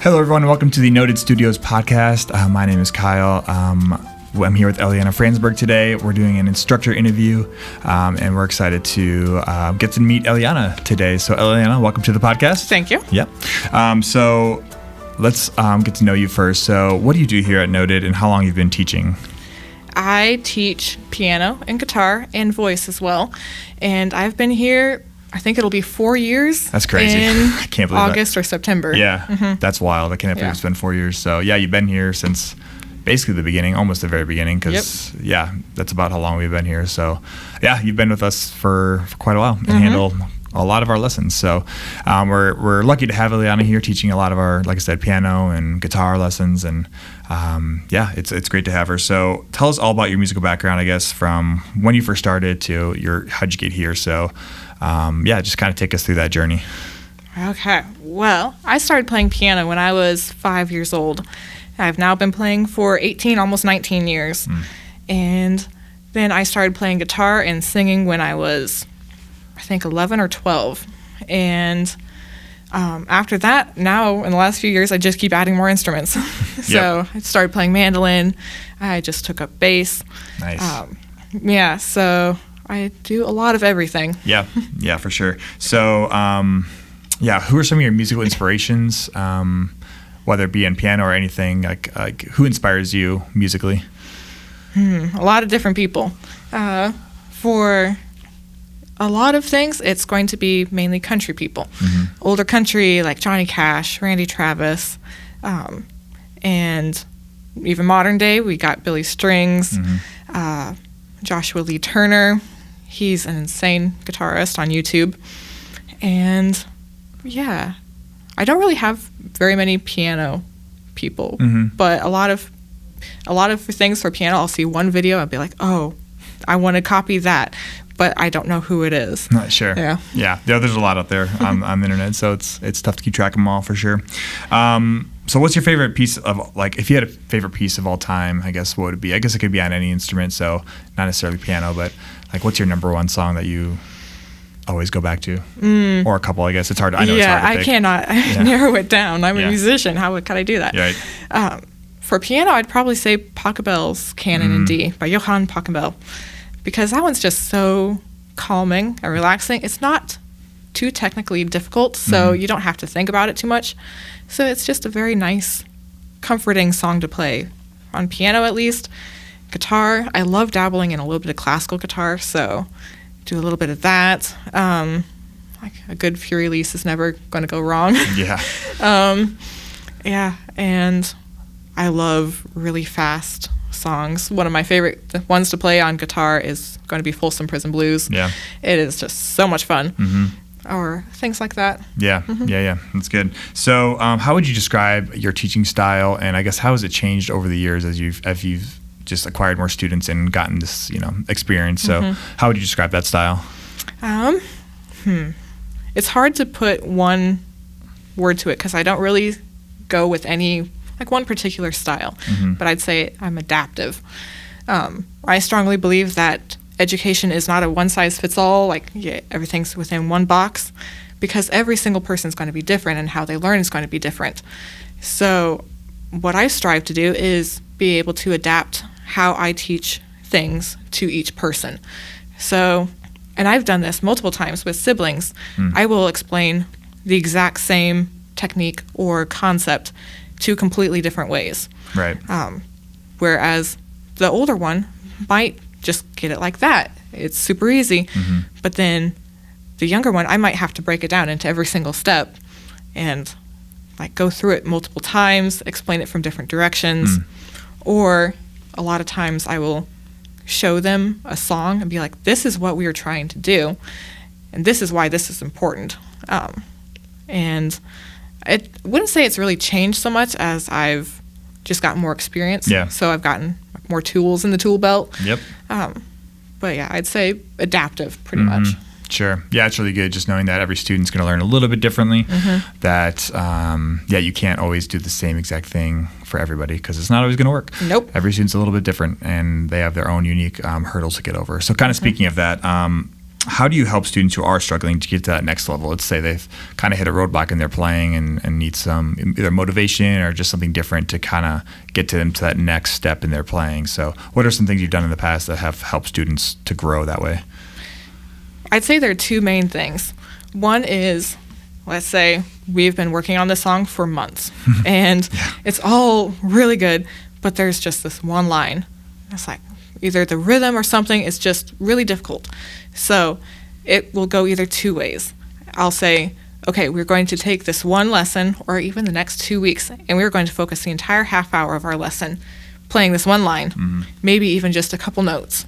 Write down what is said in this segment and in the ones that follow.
Hello, everyone, and welcome to the Noted Studios podcast. My name is Kyle. I'm here with Eliana Fransberg today. We're doing an instructor interview, and we're excited to get to meet Eliana today. So, Eliana, welcome to the podcast. Thank you. Yep. So, let's get to know you first. So, what do you do here at Noted, and how long have you been teaching? I teach piano and guitar and voice as well, and I've been here, I think it'll be 4 years. That's crazy. I can't believe August or September. Yeah, That's wild. I can't believe it's been 4 years. So, yeah, you've been here since basically the beginning, almost the very beginning, because, that's about how long we've been here. So, yeah, you've been with us for quite a while and handled a lot of our lessons. So, we're lucky to have Eliana here teaching a lot of our, like I said, piano and guitar lessons. And, it's great to have her. So, tell us all about your musical background, I guess, from when you first started to how'd you get here. So, just kind of take us through that journey. Okay. Well, I started playing piano when I was 5 years old. I've now been playing for 18, almost 19 years. And then I started playing guitar and singing when I was, I think, 11 or 12. And after that, now in the last few years, I just keep adding more instruments. So I started playing mandolin. I just took up bass. Nice. So I do a lot of everything. Yeah, for sure. So, who are some of your musical inspirations, whether it be in piano or anything? Like who inspires you musically? A lot of different people. For a lot of things, it's going to be mainly country people. Older country, like Johnny Cash, Randy Travis, and even modern day, we got Billy Strings, Joshua Lee Turner. He's an insane guitarist on YouTube. And I don't really have very many piano people, but a lot of things for piano, I'll see one video and be like, oh, I want to copy that, but I don't know who it is. Sure. Yeah. There's a lot out there on the internet, so it's tough to keep track of them all for sure. So what's your favorite piece of, like, if you had a favorite piece of all time, I guess what would it be? I guess it could be on any instrument, so not necessarily piano, but like what's your number one song that you always go back to? Or a couple, I guess. It's hard. I know it's hard to pick. I cannot narrow it down. I'm a musician. How could I do that? Right. For piano, I'd probably say Pachelbel's Canon in D by Johann Pachelbel, because that one's just so calming and relaxing. It's not too technically difficult, so you don't have to think about it too much. So it's just a very nice, comforting song to play, on piano at least. Guitar, I love dabbling in a little bit of classical guitar, so do a little bit of that. Like a good Fury release is never going to go wrong. And I love really fast songs. One of my favorite ones to play on guitar is going to be Folsom Prison Blues. Yeah. It is just so much fun. Or things like that. Yeah. That's good. So how would you describe your teaching style, and I guess how has it changed over the years as you've just acquired more students and gotten this, experience? So how would you describe that style? It's hard to put one word to it because I don't really go with any, like, one particular style, but I'd say I'm adaptive. I strongly believe that education is not a one-size-fits-all, like everything's within one box, because every single person is going to be different and how they learn is going to be different. So what I strive to do is be able to adapt how I teach things to each person. So, and I've done this multiple times with siblings. I will explain the exact same technique or concept two completely different ways. Right. Whereas the older one might just get it like that. It's super easy. But then the younger one, I might have to break it down into every single step and like go through it multiple times, explain it from different directions. Or a lot of times I will show them a song and be like, this is what we are trying to do, and this is why this is important. And I wouldn't say it's really changed so much as I've just gotten more experience. So I've gotten more tools in the tool belt. But I'd say adaptive pretty much. Sure. Yeah, it's really good just knowing that every student's going to learn a little bit differently, that, you can't always do the same exact thing for everybody because it's not always going to work. Nope. Every student's a little bit different, and they have their own unique hurdles to get over. So kind of speaking of that, how do you help students who are struggling to get to that next level? Let's say they've kind of hit a roadblock in their playing and need some either motivation or just something different to kind of get to them to that next step in their playing. So what are some things you've done in the past that have helped students to grow that way? I'd say there are two main things. One is, let's say we've been working on this song for months and it's all really good, but there's just this one line. It's like either the rhythm or something is just really difficult. So it will go either two ways. I'll say, okay, we're going to take this one lesson or even the next 2 weeks, and we're going to focus the entire half hour of our lesson playing this one line, maybe even just a couple notes.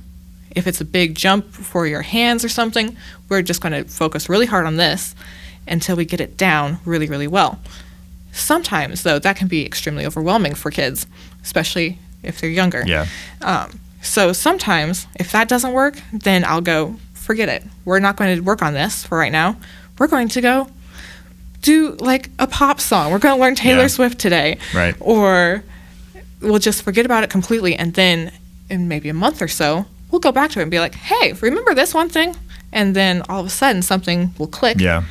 If it's a big jump for your hands or something, we're just going to focus really hard on this until we get it down really, really well. Sometimes, though, that can be extremely overwhelming for kids, especially if they're younger. Yeah. So sometimes, if that doesn't work, then I'll go, forget it. We're not going to work on this for right now. We're going to go do like a pop song. We're going to learn Taylor Swift today. Right. Or we'll just forget about it completely. And then in maybe a month or so, we'll go back to it and be like, hey, remember this one thing? And then all of a sudden something will click. Yeah.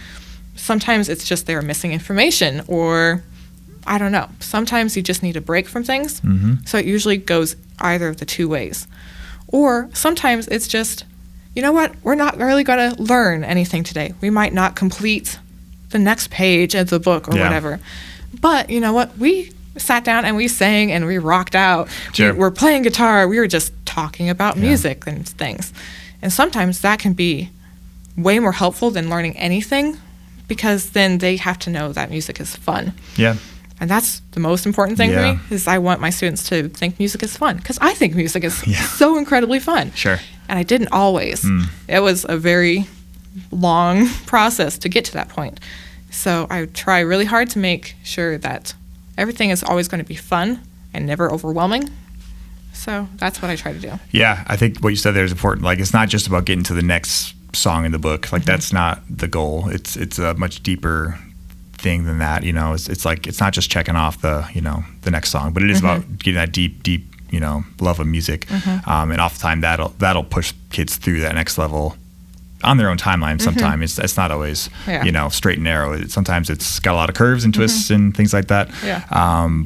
Sometimes it's just they're missing information, or I don't know. Sometimes you just need a break from things. So it usually goes either of the two ways. Or sometimes it's just, you know what? We're not really going to learn anything today. We might not complete the next page of the book or whatever. But you know what? We sat down and we sang and we rocked out. Sure. We're playing guitar. We were just talking about music and things. And sometimes that can be way more helpful than learning anything, because then they have to know that music is fun. Yeah. And that's the most important thing for me, is I want my students to think music is fun, because I think music is so incredibly fun. Sure. And I didn't always. It was a very long process to get to that point. So I try really hard to make sure that everything is always going to be fun and never overwhelming. So that's what I try to do. Yeah, I think what you said there is important. Like, it's not just about getting to the next song in the book. Like, that's not the goal. It's a much deeper thing than that. You know, it's like, it's not just checking off the next song, but it is about getting that deep love of music. And oftentimes that'll push kids through that next level on their own timeline. Sometimes it's not always straight and narrow. Sometimes it's got a lot of curves and twists and things like that.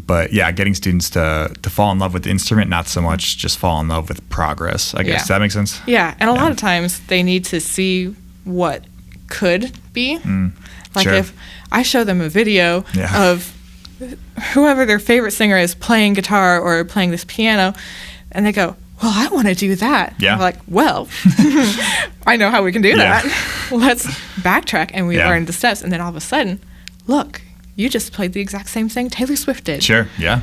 But getting students to fall in love with the instrument, not so much just fall in love with progress, I guess. Does that make sense? And a lot of times they need to see what could be. Like, if I show them a video of whoever their favorite singer is playing guitar or playing this piano, and they go, well, I want to do that. I'm like, well, I know how we can do that. Let's backtrack, and we learn the steps. And then all of a sudden, look, you just played the exact same thing Taylor Swift did. Sure, yeah,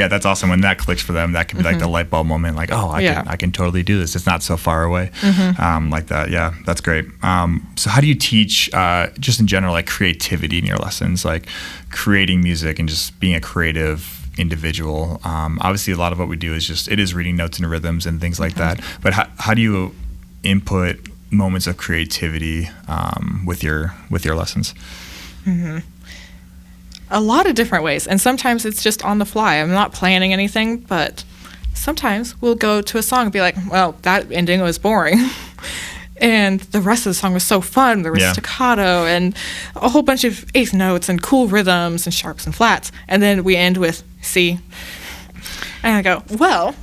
that's awesome. When that clicks for them, that can be like the light bulb moment. Like, oh, I can totally do this. It's not so far away. Like that. Yeah, that's great. So how do you teach, just in general, like creativity in your lessons, like creating music and just being a creative individual? Obviously, a lot of what we do is reading notes and rhythms and things like that. But how do you input moments of creativity with your lessons? A lot of different ways, and sometimes it's just on the fly. I'm not planning anything, but sometimes we'll go to a song and be like, well, that ending was boring. And the rest of the song was so fun. There was staccato and a whole bunch of eighth notes and cool rhythms and sharps and flats. And then we end with C. And I go, well,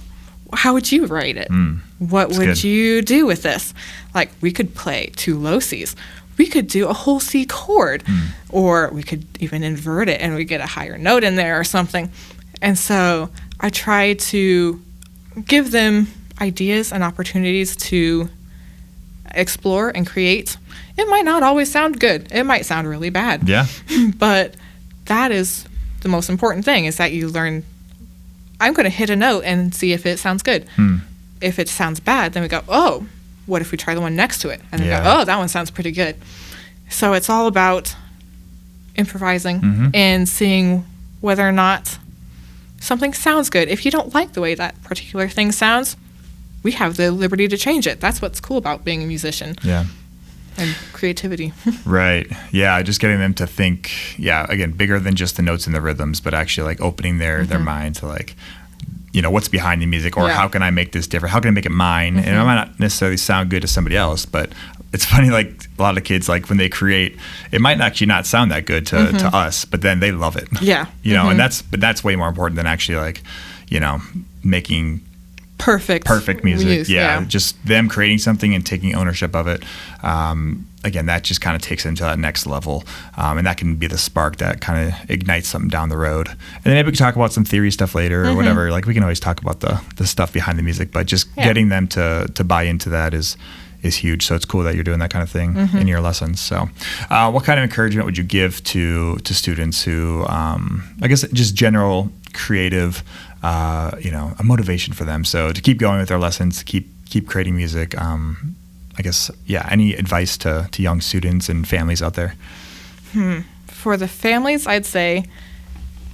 how would you write it? What would you do with this? Like, we could play 2 low Cs. We could do a whole C chord, or we could even invert it and we get a higher note in there or something. And so I try to give them ideas and opportunities to explore and create. It might not always sound good. It might sound really bad. But that is the most important thing, is that you learn, I'm going to hit a note and see if it sounds good. If it sounds bad, then we go, oh, what if we try the one next to it? And then go, oh, that one sounds pretty good. So it's all about improvising and seeing whether or not something sounds good. If you don't like the way that particular thing sounds, we have the liberty to change it. That's what's cool about being a musician. And creativity. Right. Yeah, just getting them to think, again, bigger than just the notes and the rhythms, but actually like opening their mind to like what's behind the music, or Yeah. how can I make this different? How can I make it mine? And it might not necessarily sound good to somebody else, but it's funny, like a lot of kids, like when they create, it might actually not sound that good to us, but then they love it. Yeah. And that's way more important than actually like, making perfect music. Yeah. Just them creating something and taking ownership of it. Again, that just kind of takes it into that next level. And that can be the spark that kind of ignites something down the road. And then maybe we can talk about some theory stuff later or whatever. Like we can always talk about the stuff behind the music, but just getting them to buy into that is huge. So it's cool that you're doing that kind of thing in your lessons. So what kind of encouragement would you give to students who, I guess just general creative, a motivation for them? So to keep going with their lessons, keep creating music. I guess, any advice to young students and families out there? For the families, I'd say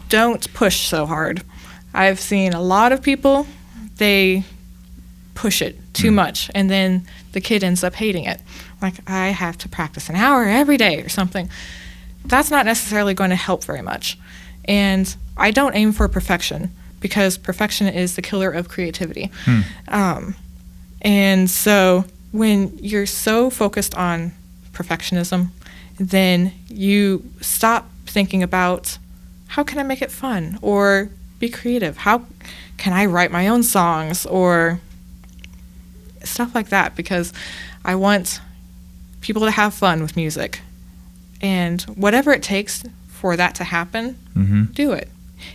don't push so hard. I've seen a lot of people, they push it too much, and then the kid ends up hating it. Like, I have to practice an hour every day or something. That's not necessarily going to help very much. And I don't aim for perfection, because perfection is the killer of creativity. And so when you're so focused on perfectionism, then you stop thinking about, how can I make it fun or be creative? How can I write my own songs or stuff like that? Because I want people to have fun with music. And whatever it takes for that to happen, do it.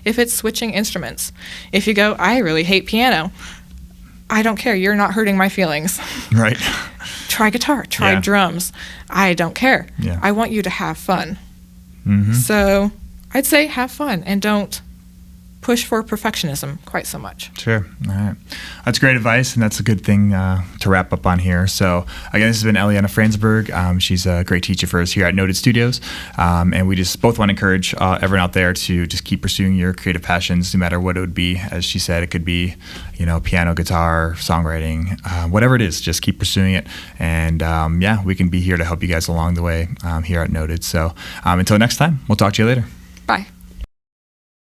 If it's switching instruments, if you go, I really hate piano, I don't care. You're not hurting my feelings. Right. Try guitar, try drums. I don't care. Yeah. I want you to have fun. So I'd say have fun and don't push for perfectionism quite so much. Sure. All right. That's great advice, and that's a good thing to wrap up on here. So, again, this has been Eliana Fransberg. She's a great teacher for us here at Noted Studios, and we just both want to encourage everyone out there to just keep pursuing your creative passions, no matter what it would be. As she said, it could be, piano, guitar, songwriting, whatever it is, just keep pursuing it. And, we can be here to help you guys along the way here at Noted. So, until next time, we'll talk to you later. Bye.